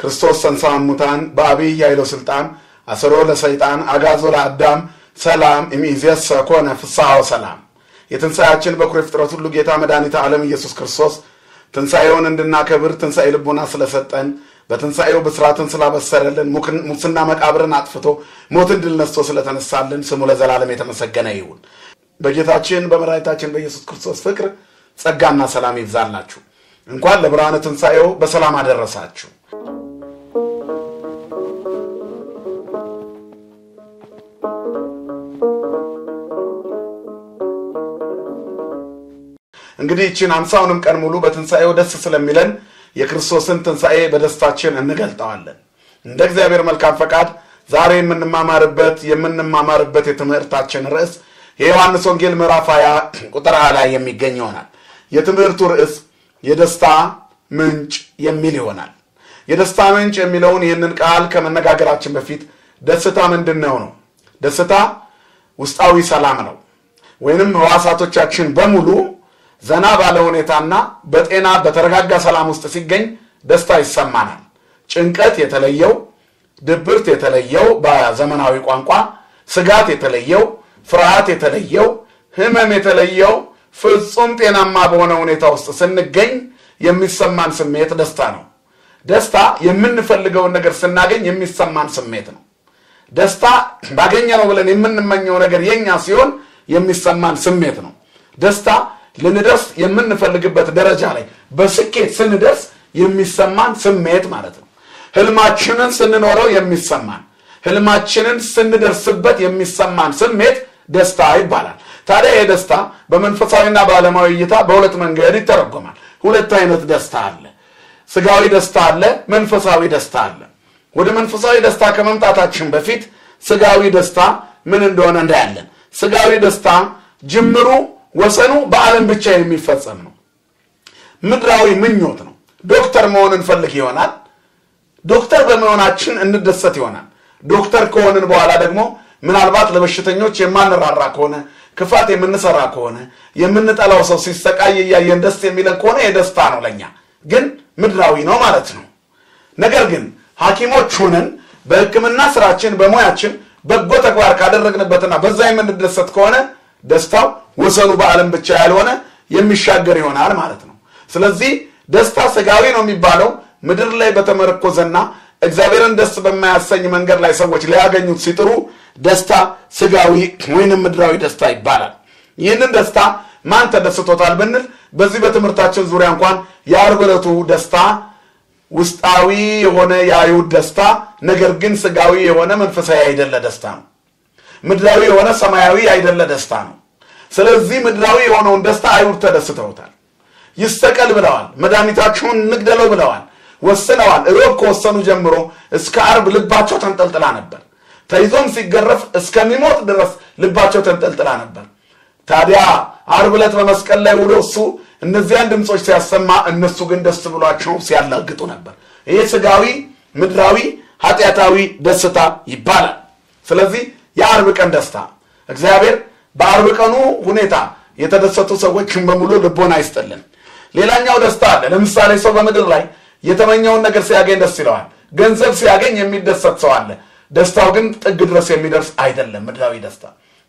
ክርስቶስ ተንሥአ እሙታን በአብይ ኃይሎ ስልጣን አሰሮ ለሰይጣን አጋዞ ለአዳም ሰላም እምይእዜሰ ኮነ ፍስሐ ወሰላም። የትንሣኤያችን በኩር ፍጥረት ሁሉ ጌታ መድኃኒተ ዓለም ኢየሱስ ክርስቶስ ትንሣኤውን እንድናከብር ትንሣኤ ልቡና ስለሰጠን በትንሣኤው ብስራትን ስላበሰረልን ሙስና መቃብርን አጥፍቶ ሞትን ድል ነስቶ ስለተነሳልን ስሙ ለዘላለም የተመሰገነ ይሁን። በጌታችን በመድኃኒታችን በኢየሱስ ክርስቶስ ፍቅር ጸጋና ሰላም ይብዛላችሁ። እንኳን ለብርሃነ ትንሣኤው በሰላም አደረሳችሁ። እንግዲህ እቺን 50ንም ቀን ሙሉ በትንሣኤው ደስ ስለሚለን የክርስቶስን ትንሣኤ በደስታችን እንገልጣለን። እንደ እግዚአብሔር መልካም ፈቃድ ዛሬ የምንማማርበት የትምህርታችን ርዕስ የዮሐንስ ወንጌል ምዕራፍ 20 ቁጥር 20 ላይ የሚገኝ ይሆናል። የትምህርቱ ርዕስ የደስታ ምንጭ የሚል ይሆናል። የደስታ ምንጭ የሚለውን ይህንን ቃል ከመነጋገራችን በፊት ደስታ ምንድነው ነው? ደስታ ውስጣዊ ሰላም ነው። ወይንም ሕዋሳቶቻችን በሙሉ ዘና ባለ ሁኔታና በጤና በተረጋጋ ሰላም ውስጥ ሲገኝ ደስታ ይሰማናል። ጭንቀት የተለየው፣ ድብርት የተለየው፣ በዘመናዊ ቋንቋ ስጋት የተለየው፣ ፍርሃት የተለየው፣ ህመም የተለየው ፍጹም ጤናማ በሆነ ሁኔታ ውስጥ ስንገኝ የሚሰማን ስሜት ደስታ ነው። ደስታ የምንፈልገውን ነገር ስናገኝ የሚሰማን ስሜት ነው። ደስታ ባገኘነው ብለን የምንመኘው ነገር የኛ ሲሆን የሚሰማን ስሜት ነው። ደስታ ልንደርስ የምንፈልግበት ደረጃ ላይ በስኬት ስንደርስ የሚሰማን ስሜት ማለት ነው። ህልማችንን ስንኖረው የሚሰማን፣ ህልማችንን ስንደርስበት የሚሰማን ስሜት ደስታ ይባላል። ታዲያ የደስታ በመንፈሳዊና በዓለማዊ እይታ በሁለት መንገድ ይተረጎማል። ሁለት አይነት ደስታ አለ። ስጋዊ ደስታ አለ፣ መንፈሳዊ ደስታ አለ። ወደ መንፈሳዊ ደስታ ከመምጣታችን በፊት ስጋዊ ደስታ ምን እንደሆነ እንዳያለን። ስጋዊ ደስታ ጅምሩ ወሰኑ በዓለም ብቻ የሚፈጸም ነው። ምድራዊ ምኞት ነው። ዶክተር መሆን እንፈልግ ይሆናል። ዶክተር በመሆናችን እንደሰት ይሆናል። ዶክተር ከሆንን በኋላ ደግሞ ምናልባት ለበሽተኞች የማንራራ ከሆነ፣ ክፋት የምንሰራ ከሆነ፣ የምንጠላው ሰው ሲሰቃይ እያየን ደስ የሚለን ከሆነ የደስታ ነው ለኛ፣ ግን ምድራዊ ነው ማለት ነው። ነገር ግን ሐኪሞች ሆነን በሕክምና ስራችን በሙያችን በጎ ተግባር ካደረግንበትና በዛ የምንደሰት ከሆነ ደስታው ወሰኑ በዓለም ብቻ ያልሆነ የሚሻገር ይሆናል ማለት ነው። ስለዚህ ደስታ ስጋዊ ነው የሚባለው ምድር ላይ በተመረኮዘና እግዚአብሔርን ደስ በማያሰኝ መንገድ ላይ ሰዎች ሊያገኙት ሲጥሩ ደስታ ስጋዊ ወይንም ምድራዊ ደስታ ይባላል። ይህንን ደስታ ማን ተደስቶታል ብንል በዚህ በትምህርታችን ዙሪያ እንኳን የዓርብ ዕለቱ ደስታ ውስጣዊ የሆነ የአይሁድ ደስታ ነገር ግን ስጋዊ የሆነ መንፈሳዊ አይደለ ደስታ ነው። ምድራዊ የሆነ ሰማያዊ አይደለ ደስታ ነው። ስለዚህ ምድራዊ የሆነውን ደስታ አይሁድ ተደስተውታል። ይሰቀል ብለዋል። መድኃኒታቸውን እንግደለው ብለዋል። ወስነዋል። ሮብ ከወሰኑ ጀምሮ እስከ ዓርብ ልባቸው ተንጠልጥላ ነበር። ተይዞም ሲገረፍ እስከሚሞት ድረስ ልባቸው ተንጠልጥላ ነበር። ታዲያ ዓርብ ዕለት በመስቀል ላይ ውሎ እሱ እነዚያን ድምጾች ሲያሰማ እነሱ ግን ደስ ብሏቸው ሲያላግጡ ነበር። ይሄ ስጋዊ ምድራዊ ኃጢአታዊ ደስታ ይባላል። ስለዚህ የዓርብ ቀን ደስታ እግዚአብሔር በዓርብ ቀኑ ሁኔታ የተደሰቱ ሰዎችን በሙሉ ልቦና ይስጥልን። ሌላኛው ደስታ አለ። ለምሳሌ ሰው በምድር ላይ የተመኘውን ነገር ሲያገኝ ደስ ይለዋል። ገንዘብ ሲያገኝ የሚደሰት ሰው አለ። ደስታው ግን ጥግ ድረስ የሚደርስ አይደለም። ምድራዊ ደስታ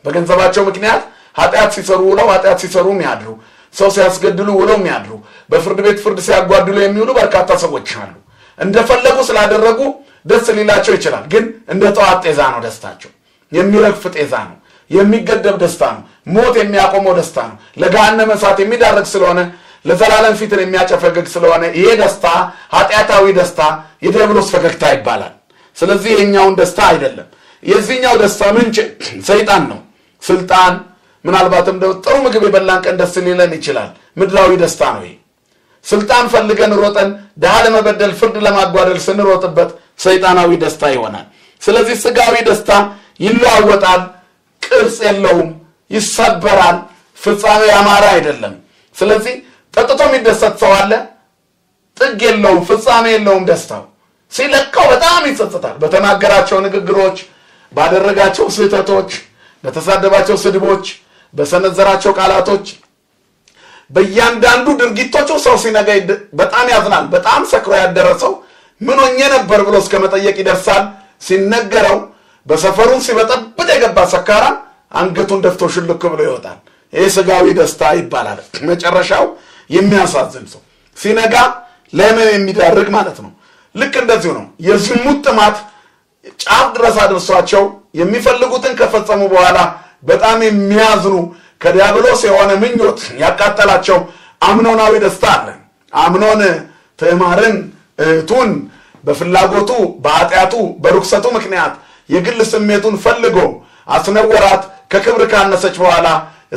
በገንዘባቸው ምክንያት ኃጢአት ሲሰሩ ውለው ኃጢአት ሲሰሩ የሚያድሩ፣ ሰው ሲያስገድሉ ውለው የሚያድሩ፣ በፍርድ ቤት ፍርድ ሲያጓድሉ የሚውሉ በርካታ ሰዎች አሉ። እንደፈለጉ ስላደረጉ ደስ ሊላቸው ይችላል። ግን እንደ ጠዋት ጤዛ ነው ደስታቸው። የሚረግፍ ጤዛ ነው። የሚገደብ ደስታ ነው። ሞት የሚያቆመው ደስታ ነው። ለገሃነመ እሳት የሚዳረግ ስለሆነ ለዘላለም ፊትን የሚያጨፈግግ ስለሆነ ይሄ ደስታ ኃጢአታዊ ደስታ የዲያብሎስ ፈገግታ ይባላል። ስለዚህ የኛውን ደስታ አይደለም። የዚህኛው ደስታ ምንጭ ሰይጣን ነው። ስልጣን ምናልባትም ጥሩ ምግብ የበላን ቀን ደስ ሊለን ይችላል። ምድራዊ ደስታ ነው ይሄ። ስልጣን ፈልገን ሮጠን ድሃ ለመበደል ፍርድ ለማጓደል ስንሮጥበት ሰይጣናዊ ደስታ ይሆናል። ስለዚህ ስጋዊ ደስታ ይለዋወጣል፣ ቅርጽ የለውም፣ ይሰበራል፣ ፍጻሜ ያማረ አይደለም። ስለዚህ ጠጥቶ የሚደሰት ሰው አለ፣ ጥግ የለውም፣ ፍጻሜ የለውም። ደስታው ሲለቀው በጣም ይጸጽታል። በተናገራቸው ንግግሮች፣ ባደረጋቸው ስህተቶች፣ በተሳደባቸው ስድቦች፣ በሰነዘራቸው ቃላቶች፣ በእያንዳንዱ ድርጊቶቹ ሰው ሲነጋ በጣም ያዝናል። በጣም ሰክሮ ያደረሰው ምን ሆኜ ነበር ብሎ እስከ መጠየቅ ይደርሳል። ሲነገረው በሰፈሩን ሲበጠብጥ የገባ ሰካራም አንገቱን ደፍቶ ሽልክ ብሎ ይወጣል። ይህ ስጋዊ ደስታ ይባላል። መጨረሻው የሚያሳዝን ሰው ሲነጋ ለምን የሚዳርግ ማለት ነው። ልክ እንደዚሁ ነው። የዝሙት ጥማት ጫፍ ድረስ አድርሷቸው የሚፈልጉትን ከፈጸሙ በኋላ በጣም የሚያዝኑ ከዲያብሎስ የሆነ ምኞት ያቃጠላቸው አምኖናዊ ደስታ አለ። አምኖን ትዕማርን እህቱን በፍላጎቱ በኃጢአቱ በርኩሰቱ ምክንያት የግል ስሜቱን ፈልጎ አስነወራት። ከክብር ካነሰች በኋላ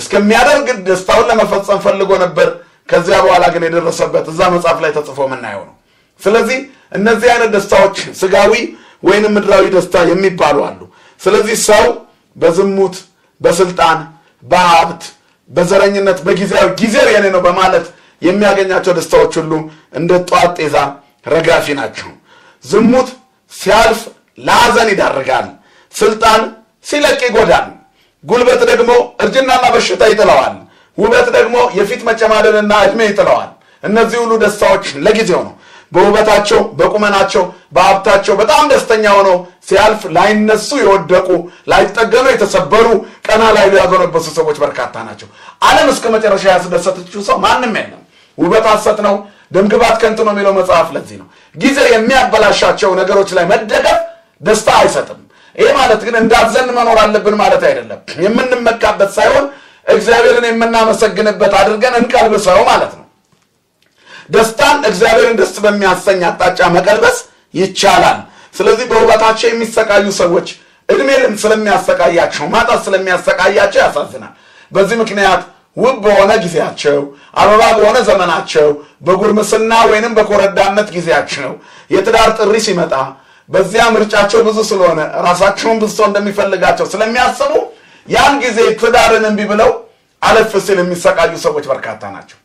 እስከሚያደርግ ደስታውን ለመፈጸም ፈልጎ ነበር። ከዚያ በኋላ ግን የደረሰበት እዛ መጽሐፍ ላይ ተጽፎ የምናየው ነው። ስለዚህ እነዚህ አይነት ደስታዎች ስጋዊ ወይንም ምድራዊ ደስታ የሚባሉ አሉ። ስለዚህ ሰው በዝሙት በስልጣን በሀብት በዘረኝነት ጊዜው የኔ ነው በማለት የሚያገኛቸው ደስታዎች ሁሉ እንደ ጧት ጤዛ ረጋፊ ናቸው። ዝሙት ሲያልፍ ለሐዘን ይዳርጋል። ስልጣን ሲለቅ ይጎዳል። ጉልበት ደግሞ እርጅናና በሽታ ይጥለዋል። ውበት ደግሞ የፊት መጨማደድና እድሜ ይጥለዋል። እነዚህ ሁሉ ደስታዎች ለጊዜው ነው። በውበታቸው በቁመናቸው በሀብታቸው በጣም ደስተኛ ሆነው ሲያልፍ ላይነሱ የወደቁ ላይጠገኑ የተሰበሩ ቀና ላይ ያጎነበሱ ሰዎች በርካታ ናቸው። ዓለም እስከ መጨረሻ ያስደሰተችው ሰው ማንም የለም። ውበት ሐሰት ነው፣ ደምግባት ከንቱ ነው የሚለው መጽሐፍ ለዚህ ነው። ጊዜ የሚያበላሻቸው ነገሮች ላይ መደገፍ ደስታ አይሰጥም። ይሄ ማለት ግን እንዳዘን መኖር አለብን ማለት አይደለም። የምንመካበት ሳይሆን እግዚአብሔርን የምናመሰግንበት አድርገን እንቀልብሰው ማለት ነው። ደስታን እግዚአብሔርን ደስ በሚያሰኝ አቅጣጫ መቀልበስ ይቻላል። ስለዚህ በውበታቸው የሚሰቃዩ ሰዎች እድሜ ስለሚያሰቃያቸው ማጣት ስለሚያሰቃያቸው ያሳዝናል። በዚህ ምክንያት ውብ በሆነ ጊዜያቸው አበባ በሆነ ዘመናቸው በጉርምስና ወይንም በኮረዳነት ጊዜያቸው የትዳር ጥሪ ሲመጣ በዚያ ምርጫቸው ብዙ ስለሆነ ራሳቸውን ብዙ እንደሚፈልጋቸው ስለሚያስቡ ያን ጊዜ ትዳርን እንቢ ብለው አለፍ ሲል የሚሰቃዩ ሰዎች በርካታ ናቸው።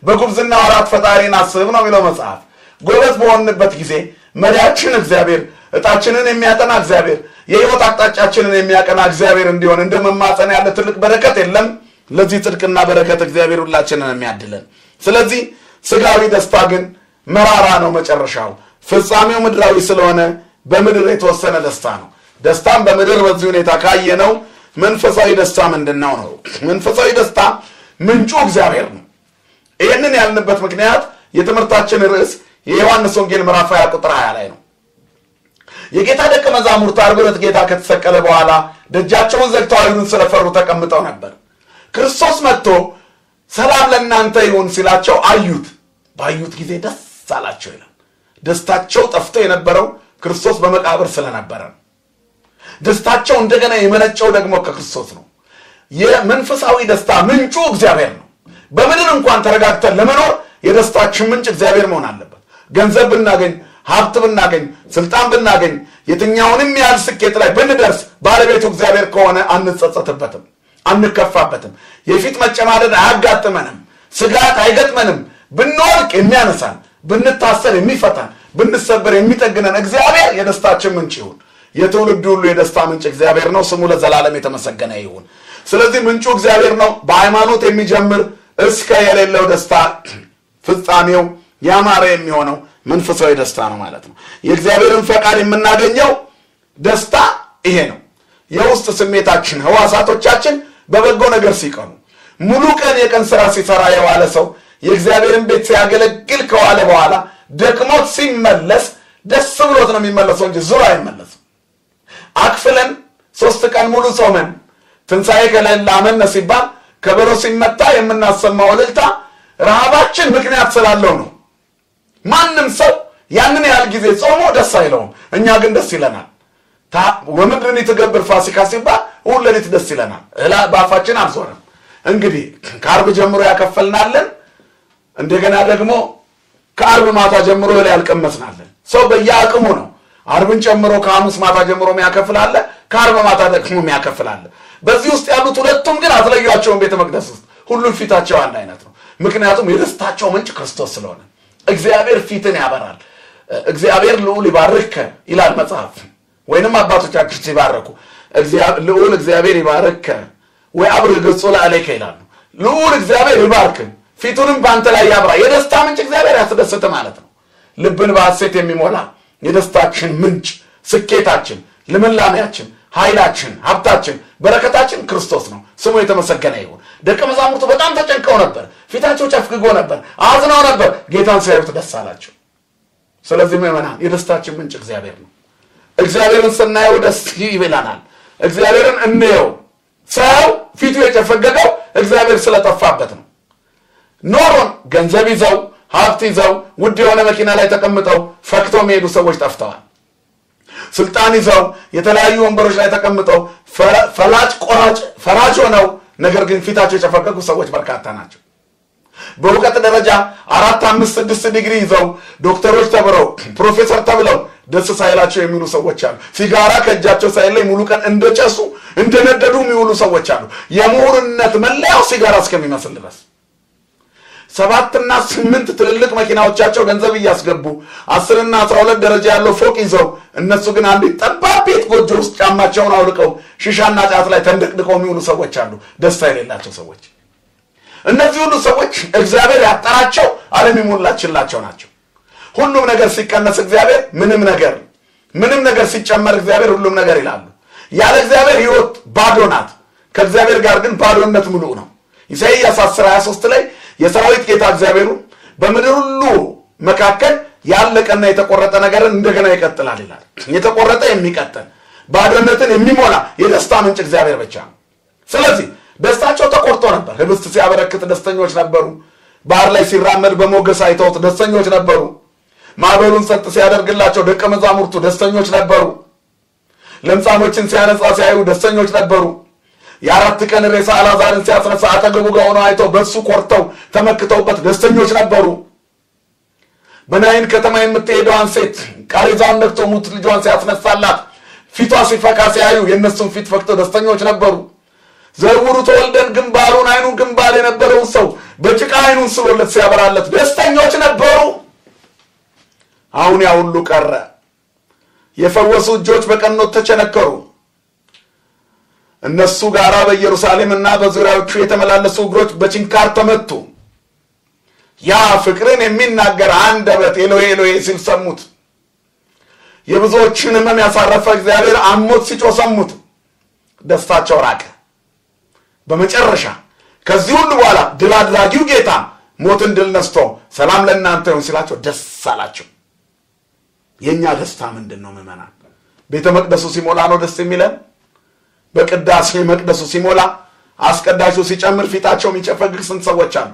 በጉብዝና ወራት ፈጣሪን አስብ ነው የሚለው መጽሐፍ። ጎበዝ በሆንበት ጊዜ መሪያችን እግዚአብሔር፣ እጣችንን የሚያጠና እግዚአብሔር፣ የህይወት አቅጣጫችንን የሚያቀና እግዚአብሔር እንዲሆን እንደመማፀን ያለ ትልቅ በረከት የለም። ለዚህ ጽድቅና በረከት እግዚአብሔር ሁላችንን የሚያድለን። ስለዚህ ስጋዊ ደስታ ግን መራራ ነው መጨረሻው። ፍጻሜው ምድራዊ ስለሆነ በምድር የተወሰነ ደስታ ነው። ደስታም በምድር በዚህ ሁኔታ ካየነው መንፈሳዊ ደስታ ምንድነው ነው? መንፈሳዊ ደስታ ምንጩ እግዚአብሔር ነው። ይህንን ያልንበት ምክንያት የትምህርታችን ርዕስ የዮሐንስ ወንጌል ምዕራፍ 20 ቁጥር 20 ላይ ነው። የጌታ ደቀ መዛሙርት ዓርብ ዕለት ጌታ ከተሰቀለ በኋላ ደጃቸውን ዘግተው አይሁድን ስለፈሩ ተቀምጠው ነበር። ክርስቶስ መጥቶ ሰላም ለእናንተ ይሁን ሲላቸው አዩት። ባዩት ጊዜ ደስ አላቸው ይላል። ደስታቸው ጠፍቶ የነበረው ክርስቶስ በመቃብር ስለነበረ ነው። ደስታቸው እንደገና የመነጨው ደግሞ ከክርስቶስ ነው። የመንፈሳዊ ደስታ ምንጩ እግዚአብሔር ነው። በምድር እንኳን ተረጋግተን ለመኖር የደስታችን ምንጭ እግዚአብሔር መሆን አለበት። ገንዘብ ብናገኝ፣ ሀብት ብናገኝ፣ ስልጣን ብናገኝ፣ የትኛውንም ያህል ስኬት ላይ ብንደርስ ባለቤቱ እግዚአብሔር ከሆነ አንጸጸትበትም፣ አንከፋበትም። የፊት መጨማደድ አያጋጥመንም፣ ስጋት አይገጥመንም። ብንወድቅ የሚያነሳን፣ ብንታሰር የሚፈታን፣ ብንሰበር የሚጠግነን እግዚአብሔር የደስታችን ምንጭ ይሁን። የትውልድ ሁሉ የደስታ ምንጭ እግዚአብሔር ነው። ስሙ ለዘላለም የተመሰገነ ይሁን። ስለዚህ ምንጩ እግዚአብሔር ነው። በሃይማኖት የሚጀምር እስከ የሌለው ደስታ ፍጻሜው ያማረ የሚሆነው መንፈሳዊ ደስታ ነው ማለት ነው። የእግዚአብሔርን ፈቃድ የምናገኘው ደስታ ይሄ ነው። የውስጥ ስሜታችን ህዋሳቶቻችን በበጎ ነገር ሲቀኑ፣ ሙሉ ቀን የቀን ስራ ሲሰራ የዋለ ሰው የእግዚአብሔርን ቤት ሲያገለግል ከዋለ በኋላ ደክሞት ሲመለስ ደስ ብሎት ነው የሚመለሰው እንጂ ዙር አይመለስም። አክፍለን 3 ቀን ሙሉ ጾመን ትንሣኤ ከሌለ አመነ ሲባል ከበሮ ሲመታ የምናሰማው እልልታ ረሃባችን ምክንያት ስላለው ነው። ማንም ሰው ያንን ያህል ጊዜ ጾሞ ደስ አይለውም። እኛ ግን ደስ ይለናል። ወምድርን ትገብር ፋሲካ ሲባል ሁሉን ደስ ይለናል። በአፋችን አልዞረም። እንግዲህ ከዓርብ ጀምሮ ያከፈልናለን፣ እንደገና ደግሞ ከዓርብ ማታ ጀምሮ ላይ ያልቀመስናለን። ሰው በየአቅሙ ነው። ዓርብን ጨምሮ ከሐሙስ ማታ ጀምሮ የሚያከፍላለ፣ ከዓርብ ማታ ደግሞ የሚያከፍላለ። በዚህ ውስጥ ያሉት ሁለቱም ግን አትለዩአቸውም። ቤተ መቅደስ ውስጥ ሁሉም ፊታቸው አንድ አይነት ነው። ምክንያቱም የደስታቸው ምንጭ ክርስቶስ ስለሆነ። እግዚአብሔር ፊትን ያበራል። እግዚአብሔር ልዑል ይባርክ ይላል መጽሐፍ። ወይንም አባቶቻችን ሲባረኩ ልዑል እግዚአብሔር ይባርክ ወይ አብርህ ገጹ ለአለከ ይላሉ። ልዑል እግዚአብሔር ይባርክ ፊቱንም በአንተ ላይ ያብራ። የደስታ ምንጭ እግዚአብሔር ያስደስት ማለት ነው። ልብን በሐሴት የሚሞላ የደስታችን ምንጭ፣ ስኬታችን፣ ልምላሜያችን፣ ኃይላችን፣ ሀብታችን፣ በረከታችን ክርስቶስ ነው። ስሙ የተመሰገነ ይሁን። ደቀ መዛሙርቱ በጣም ተጨንቀው ነበር። ፊታቸው ጨፍግጎ ነበር፣ አዝነው ነበር። ጌታን ሲያዩት ደስ አላቸው። ስለዚህ ምእመናን የደስታችን ምንጭ እግዚአብሔር ነው። እግዚአብሔርን ስናየው ደስ ይበላናል። እግዚአብሔርን እንየው። ሰው ፊቱ የጨፈገገው እግዚአብሔር ስለጠፋበት ነው። ኖሮን ገንዘብ ይዘው ሀብት ይዘው ውድ የሆነ መኪና ላይ ተቀምጠው ፈክተው የሚሄዱ ሰዎች ጠፍተዋል። ስልጣን ይዘው የተለያዩ ወንበሮች ላይ ተቀምጠው ፈላጭ ቆራጭ ፈራጅ ሆነው ነገር ግን ፊታቸው የጨፈገጉ ሰዎች በርካታ ናቸው። በእውቀት ደረጃ 4፣ 5፣ 6 ዲግሪ ይዘው ዶክተሮች ተብለው ፕሮፌሰር ተብለው ደስ ሳይላቸው የሚሉ ሰዎች አሉ። ሲጋራ ከእጃቸው ሳይለይ ሙሉ ቀን እንደጨሱ እንደነደዱ የሚውሉ ሰዎች አሉ። የምሁርነት መለያው ሲጋራ እስከሚመስል ድረስ 7 እና 8 ትልልቅ መኪናዎቻቸው ገንዘብ እያስገቡ 10 እና 12 ደረጃ ያለው ፎቅ ይዘው እነሱ ግን አንድ ጠባብ ቤት ጎጆ ውስጥ ጫማቸውን አውልቀው ሺሻና ጫት ላይ ተንደቅድቀው የሚውሉ ሰዎች አሉ። ደስታ የሌላቸው ሰዎች። እነዚህ ሁሉ ሰዎች እግዚአብሔር ያጠራቸው ዓለም ይሞላችላቸው ናቸው። ሁሉም ነገር ሲቀነስ እግዚአብሔር ምንም ነገር ሲጨመር እግዚአብሔር ሁሉም ነገር ይላሉ። ያለ እግዚአብሔር ሕይወት ባዶ ናት። ከእግዚአብሔር ጋር ግን ባዶነት ሙሉ ነው። ኢሳይያስ 10:23 ላይ የሰራዊት ጌታ እግዚአብሔሩ በምድር ሁሉ መካከል ያለቀና የተቆረጠ ነገርን እንደገና ይቀጥላል ይላል። የተቆረጠ የሚቀጥል ባዶነትን የሚሞላ የደስታ ምንጭ እግዚአብሔር ብቻ ነው። ስለዚህ ደስታቸው ተቆርጦ ነበር። ህብስት ሲያበረክት ደስተኞች ነበሩ። ባህር ላይ ሲራመድ በሞገስ አይተውት ደስተኞች ነበሩ። ማዕበሉን ጸጥ ሲያደርግላቸው ደቀ መዛሙርቱ ደስተኞች ነበሩ። ለምጻሞችን ሲያነጻ ሲያዩ ደስተኞች ነበሩ። የ4 ቀን ሬሳ አልዓዛርን ሲያስነሳ አጠገቡ ጋር ሆነው አይተው በሱ ኮርተው ተመክተውበት ደስተኞች ነበሩ። በናይን ከተማ የምትሄደዋን ሴት ቃሬዛውን ነክቶ ሙት ልጇን ሲያስነሳላት ፊቷ ሲፈካ ሲያዩ የእነሱን ፊት ፈክተው ደስተኞች ነበሩ። ዘውሩ ተወልደን ግንባሩን አይኑን ግንባር የነበረውን ሰው በጭቃ አይኑን ስሎለት ሲያበራለት ደስተኞች ነበሩ። አሁን ያ ሁሉ ቀረ። የፈወሱ እጆች በቀኖት ተቸነከሩ። እነሱ ጋራ በኢየሩሳሌምና በዙሪያዎቹ የተመላለሱ እግሮች በችንካር ተመቱ። ያ ፍቅርን የሚናገር አንደበት ኤሎሄ ኤሎሄ ሲል ሰሙት። የብዙዎችን ሕመም ያሳረፈ እግዚአብሔር አሞት ሲጮህ ሰሙት። ደስታቸው ራቀ። በመጨረሻ ከዚህ ሁሉ በኋላ ድል አድራጊው ጌታ ሞትን ድል ነስቶ ሰላም ለእናንተ ይሁን ሲላቸው ደስ አላቸው። የኛ ደስታ ምንድነው ምእመናን? ቤተ መቅደሱ ሲሞላ ነው ደስ የሚለን። በቅዳሴ መቅደሱ ሲሞላ አስቀዳሹ ሲጨምር ፊታቸው የሚጨፈግግ ስንት ሰዎች አሉ።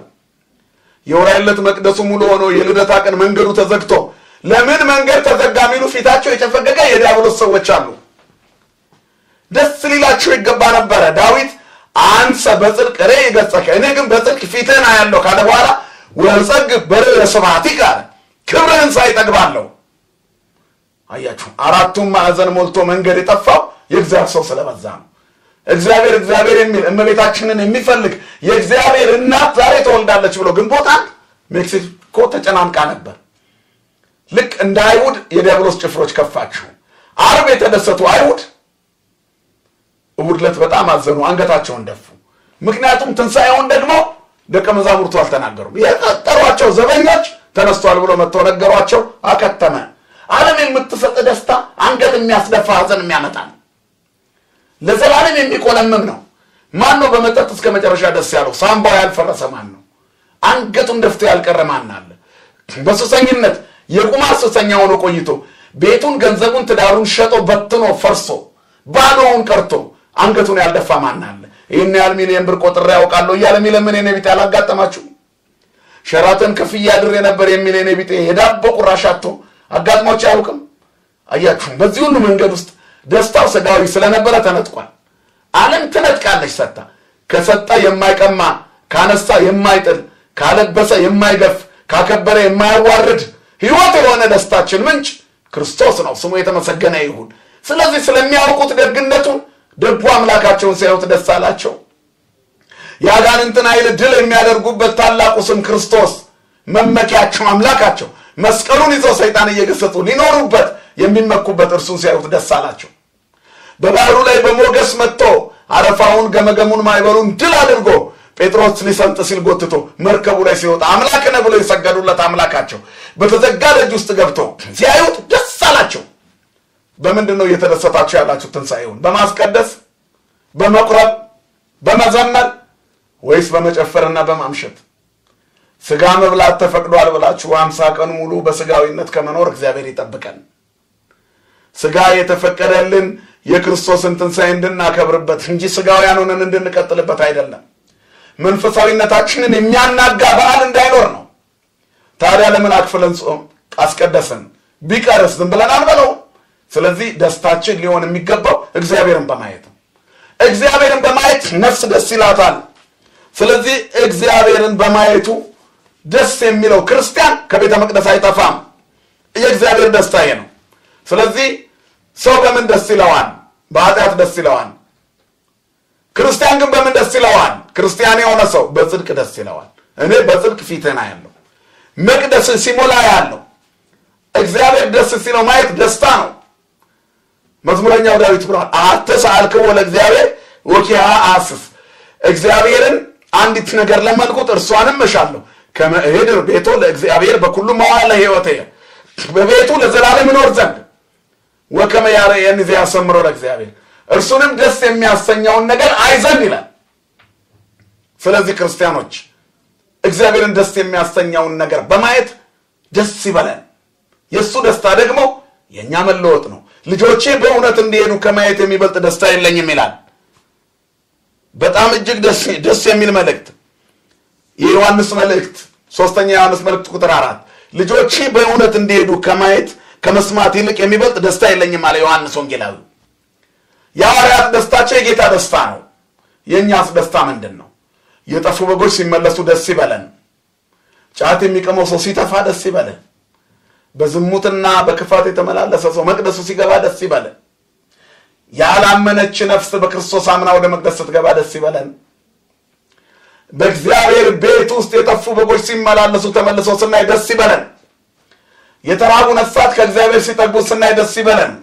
የወራይለት መቅደሱ ሙሉ ሆኖ የልደታ ቀን መንገዱ ተዘግቶ ለምን መንገድ ተዘጋ የሚሉ ፊታቸው የጨፈገገ የዲያብሎስ ሰዎች አሉ። ደስ ሊላቸው ይገባ ነበረ። ዳዊት አንሰ በጽድቅ ሬ ይገጸከ እኔ ግን በጽድቅ ፊትህን አያለሁ ካለ በኋላ ወጸግብ በርዕየ ስብሐቲከ ክብርህን ሳይጠግባለሁ። አያችሁ፣ 4ቱም ማዕዘን ሞልቶ መንገድ የጠፋው የእግዚአብሔር ሰው ስለበዛ ነው። እግዚአብሔር የሚል እመቤታችንን የሚፈልግ የእግዚአብሔር እናት ዛሬ ተወልዳለች ብሎ ግንቦት 1 ሜክሲኮ ተጨናንቃ ነበር። ልክ እንደ አይሁድ የዲያብሎስ ጭፍሮች ከፋችሁ። ዓርብ የተደሰቱ አይሁድ እሑድ ዕለት በጣም አዘኑ፣ አንገታቸውን ደፉ። ምክንያቱም ትንሣኤውን ደግሞ ደቀ መዛሙርቱ አልተናገሩም። የቀጠሯቸው ዘበኞች ተነስቷል ብሎ መጥተው ነገሯቸው፣ አከተመ። ዓለም የምትሰጥ ደስታ አንገት የሚያስደፋ ሐዘን የሚያመጣ ነው። ለዘላለም የሚቆለምም ነው። ማን ነው በመጠጥ እስከ መጨረሻ ደስ ያለው? ሳምባው ያልፈረሰ ማን ነው? አንገቱን ደፍቶ ያልቀረ ማን አለ? በሱሰኝነት የቁማር ሱሰኛ ሆኖ ቆይቶ ቤቱን ገንዘቡን ትዳሩን ሸጦ በትኖ ፈርሶ ባዶውን ቀርቶ አንገቱን ያልደፋ ማን አለ? ይሄን ያህል ሚሊዮን ብር ቆጥሬ ያውቃለሁ እያለ የሚለምን የኔ ቢጤ አላጋጠማችሁ? ሸራተን ከፍያ ድሬ ነበር የሚል የኔ ቢጤ የዳቦ ቁራሽ አጥቶ አጋጥሟችሁ አያውቅም? አያችሁ፣ በዚህ ሁሉ መንገድ ውስጥ ደስታው ስጋዊ ስለነበረ ተነጥቋል። ዓለም ትነጥቃለች ሰጣ። ከሰጣ የማይቀማ ካነሳ የማይጥል ካለበሰ የማይገፍ ካከበረ የማያዋርድ ሕይወት የሆነ ደስታችን ምንጭ ክርስቶስ ነው። ስሙ የተመሰገነ ይሁን። ስለዚህ ስለሚያውቁት ደግነቱን ደጉ አምላካቸውን ሲያዩት ደስ አላቸው። ያጋንንትን ኃይል ድል የሚያደርጉበት ታላቁ ስም ክርስቶስ መመኪያቸው አምላካቸው መስቀሉን ይዘው ሰይጣን እየገሰጹ ሊኖሩበት የሚመኩበት እርሱን ሲያዩት ደስ አላቸው። በባህሩ ላይ በሞገስ መጥቶ አረፋውን ገመገሙን ማይበሉን ድል አድርጎ ጴጥሮስ ሊሰምጥ ሲል ጎትቶ መርከቡ ላይ ሲወጣ አምላክ ነህ ብሎ የሰገዱለት አምላካቸው በተዘጋ ደጅ ውስጥ ገብቶ ሲያዩት ደስ አላቸው። በምንድነው እየተደሰታችሁ ያላችሁ? ትንሣኤውን በማስቀደስ በመቁረብ በመዘመር ወይስ በመጨፈርና በማምሸት? ስጋ መብላት ተፈቅዷል ብላችሁ 50 ቀን ሙሉ በስጋዊነት ከመኖር እግዚአብሔር ይጠብቀን። ስጋ የተፈቀደልን የክርስቶስን ትንሣኤ እንድናከብርበት እንጂ ስጋውያን ሆነን እንድንቀጥልበት አይደለም። መንፈሳዊነታችንን የሚያናጋ በዓል እንዳይኖር ነው። ታዲያ ለምን አክፍለን ጾም አስቀደስን? ቢቀርስ ዝም ብለን አንበለው። ስለዚህ ደስታችን ሊሆን የሚገባው እግዚአብሔርን በማየት ነው። እግዚአብሔርን በማየት ነፍስ ደስ ይላታል። ስለዚህ እግዚአብሔርን በማየቱ ደስ የሚለው ክርስቲያን ከቤተ መቅደስ አይጠፋም። የእግዚአብሔር ደስታ ይሄ ነው። ስለዚህ ሰው በምን ደስ ይለዋል? በኃጢአት ደስ ይለዋል። ክርስቲያን ግን በምን ደስ ይለዋል? ክርስቲያን የሆነ ሰው በጽድቅ ደስ ይለዋል። እኔ በጽድቅ ፊቴን አያለሁ፣ መቅደስ ሲሞላ ያለው እግዚአብሔር ደስ ሲለው ማየት ደስታ ነው። መዝሙረኛው ዳዊት ብሏል፣ አተሳልክዎ ለእግዚአብሔር ወኪያ አስስ። እግዚአብሔርን አንዲት ነገር ለመልኩት እርሷንም እሻለሁ ከመሄድር ቤቶ ለእግዚአብሔር በኩሉ መዋዕለ ሕይወቴ፣ በቤቱ ለዘላለም እኖር ዘንድ ወከመ ያርአየኒ ዘያሰምሮ ለእግዚአብሔር፣ እርሱንም ደስ የሚያሰኘውን ነገር አይዘን ይላል። ስለዚህ ክርስቲያኖች እግዚአብሔርን ደስ የሚያሰኘውን ነገር በማየት ደስ ይበለን። የእሱ ደስታ ደግሞ የእኛ መለወጥ ነው። ልጆቼ በእውነት እንዲሄዱ ከማየት የሚበልጥ ደስታ የለኝም ይላል። በጣም እጅግ ደስ የሚል መልእክት የዮሐንስ መልእክት 3ኛ ዮሐንስ መልእክት ቁጥር 4 ልጆቼ በእውነት እንዲሄዱ ከማየት ከመስማት ይልቅ የሚበልጥ ደስታ የለኝም አለ ዮሐንስ ወንጌላዊ። የሐዋርያት ደስታቸው የጌታ ደስታ ነው። የእኛስ ደስታ ምንድን ነው? የጠፉ በጎች ሲመለሱ ደስ ይበለን። ጫት የሚቀመው ሰው ሲጠፋ ደስ ይበለን። በዝሙትና በክፋት የተመላለሰ ሰው መቅደሱ ሲገባ ደስ ይበለን። ያላመነች ነፍስ በክርስቶስ አምና ወደ መቅደስ ስትገባ ደስ ይበለን። በእግዚአብሔር ቤት ውስጥ የጠፉ በጎች ሲመላለሱ ተመልሰው ስናይ ደስ ይበለን። የተራቡ ነፍሳት ከእግዚአብሔር ሲጠግቡ ስናይ ደስ ይበለን።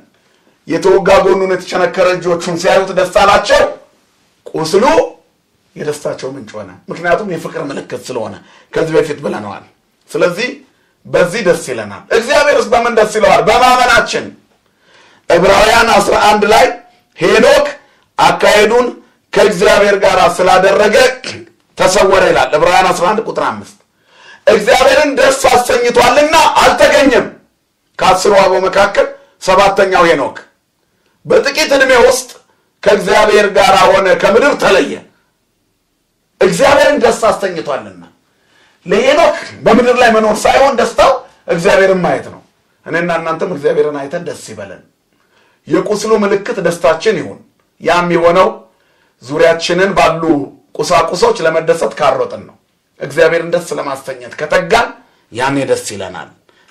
የተወጋ ጎኑን የተቸነከረ እጆቹን ሲያዩት ደስ አላቸው። ቁስሉ የደስታቸው ምንጭ ሆነ። ምክንያቱም የፍቅር ምልክት ስለሆነ ከዚህ በፊት ብለናል። ስለዚህ በዚህ ደስ ይለናል። እግዚአብሔርስ በምን ደስ ይለዋል? በማመናችን። ዕብራውያን 11 ላይ ሄኖክ አካሄዱን ከእግዚአብሔር ጋር ስላደረገ ተሰወረ ይላል። ዕብራውያን 11 ቁጥር 5 እግዚአብሔርን ደስ አሰኝቷልና አልተገኘም። ከ10 አበው መካከል 7ኛው ሄኖክ በጥቂት ዕድሜ ውስጥ ከእግዚአብሔር ጋር ሆነ፣ ከምድር ተለየ። እግዚአብሔርን ደስ አሰኝቷልና ለሄኖክ በምድር ላይ መኖር ሳይሆን ደስታው እግዚአብሔርን ማየት ነው። እኔና እናንተም እግዚአብሔርን አይተን ደስ ይበለን። የቁስሉ ምልክት ደስታችን ይሁን። ያም የሆነው ዙሪያችንን ባሉ ቁሳቁሶች ለመደሰት ካሮጥን ነው። እግዚአብሔርን ደስ ለማስተኛት ከተጋን ያኔ ደስ ይለናል።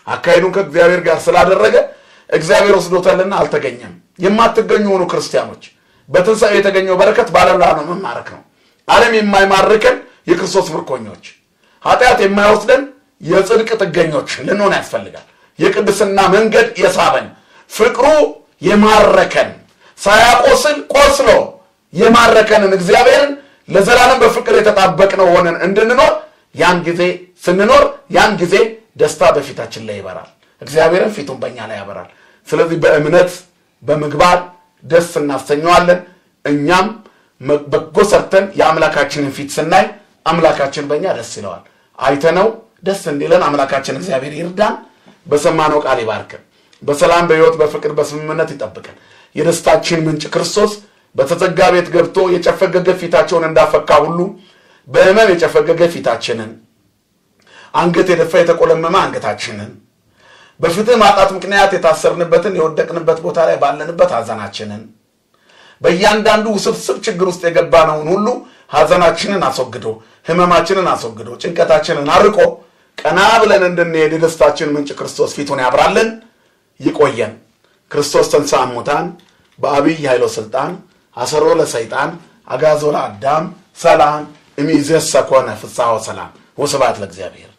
አካሄዱን ከእግዚአብሔር ጋር ስላደረገ እግዚአብሔር ወስዶታልና አልተገኘም። የማትገኙ ሆኑ ክርስቲያኖች በትንሣኤ የተገኘው በረከት ባለላ ነው፣ መማረክ ነው። ዓለም የማይማርከን የክርስቶስ ምርኮኞች፣ ኃጢአት የማይወስደን የጽድቅ ጥገኞች ልንሆን ያስፈልጋል። የቅድስና መንገድ የሳበን ፍቅሩ የማረከን ሳያቆስል ቆስሎ የማረከንን እግዚአብሔርን ለዘላለም በፍቅር የተጣበቅነው ሆነን እንድንኖር ያን ጊዜ ስንኖር ያን ጊዜ ደስታ በፊታችን ላይ ይበራል። እግዚአብሔርን ፊቱን በእኛ ላይ ያበራል። ስለዚህ በእምነት በምግባር ደስ እናሰኘዋለን። እኛም በጎ ሰርተን የአምላካችንን ፊት ስናይ አምላካችን በእኛ ደስ ይለዋል። አይተነው ደስ እንዲለን አምላካችን እግዚአብሔር ይርዳን። በሰማነው ቃል ይባርከን። በሰላም በሕይወት በፍቅር በስምምነት ይጠብቀን። የደስታችን ምንጭ ክርስቶስ በተዘጋ ቤት ገብቶ የጨፈገገ ፊታቸውን እንዳፈካ ሁሉ በሕመም የጨፈገገ ፊታችንን፣ አንገት የደፋ የተቆለመመ አንገታችንን፣ በፍትህ ማጣት ምክንያት የታሰርንበትን የወደቅንበት ቦታ ላይ ባለንበት ሐዘናችንን፣ በእያንዳንዱ ውስብስብ ችግር ውስጥ የገባነውን ሁሉ ሐዘናችንን አስወግዶ ሕመማችንን አስወግዶ ጭንቀታችንን አርቆ ቀና ብለን እንድንሄድ የደስታችን ምንጭ ክርስቶስ ፊቱን ያብራልን። ይቆየን። ክርስቶስ ተንሥአ እሙታን በአብይ ኃይሎ ስልጣን አሰሮ ለሰይጣን አጋዞ ለአዳም ሰላም እምይእዜሰ ኮነ ፍስሐ ወሰላም ወስብሐት ለእግዚአብሔር።